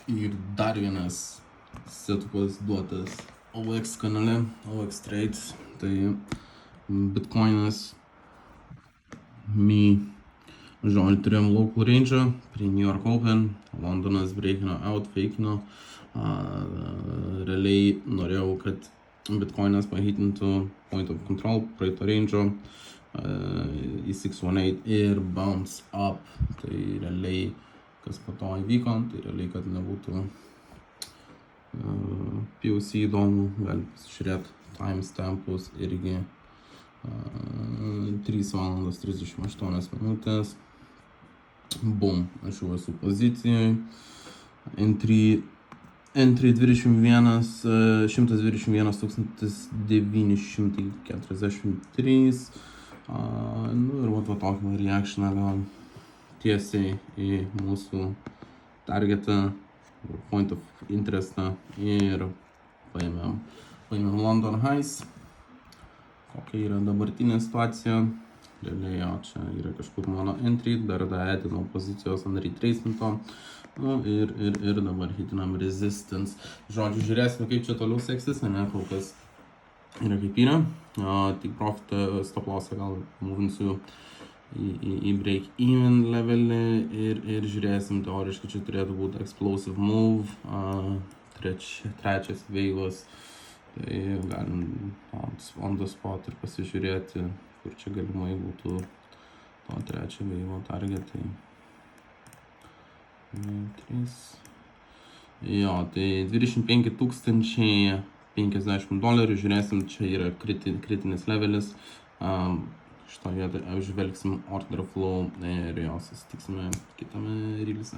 Ir dar vienas setupas duotas OX kanale, OX Trades, tai Bitcoinas, žodžiu, turėjom local range prie New York Open, Londonas breakino out, fakeino, realiai norėjau, kad Bitcoinas pahitintų point of control, praeito range į 618 ir bounce up, tai realiai kas po to įvyko, tai realiai, kad nebūtų POC įdomu, galite pasižiūrėti timestampus irgi 3 valandos 38 minutės. Bum, aš jau esu pozicijoje. Entry 121 943. Ir va tokį reactioną gavom tiesiai į mūsų targetą, point of interestą ir paėmėm London Highs. Kokia yra dabartinė situacija? Realiai jo, čia yra kažkur mano entry, dar daėtinau pozicijos ant retracement'o. Ir dabar hitinam resistance. Žodžiu, žiūrėsime, kaip čia toliau seksis, ne, kol kas yra kaip yra. Tik profitą, stop lossą gal movinsiu į break even levelį ir žiūrėsim, teoriškai čia turėtų būti explosive move, trečias veivas, tai galim on the spot ir pasižiūrėti, kur čia galimai būtų to trečio veivo targetai. 3. Jo, tai 25 050 $, žiūrėsim, čia yra kritinis levelis. Šitoje vietoje apžvelgsim order flow ir jo susitiksime kitame release.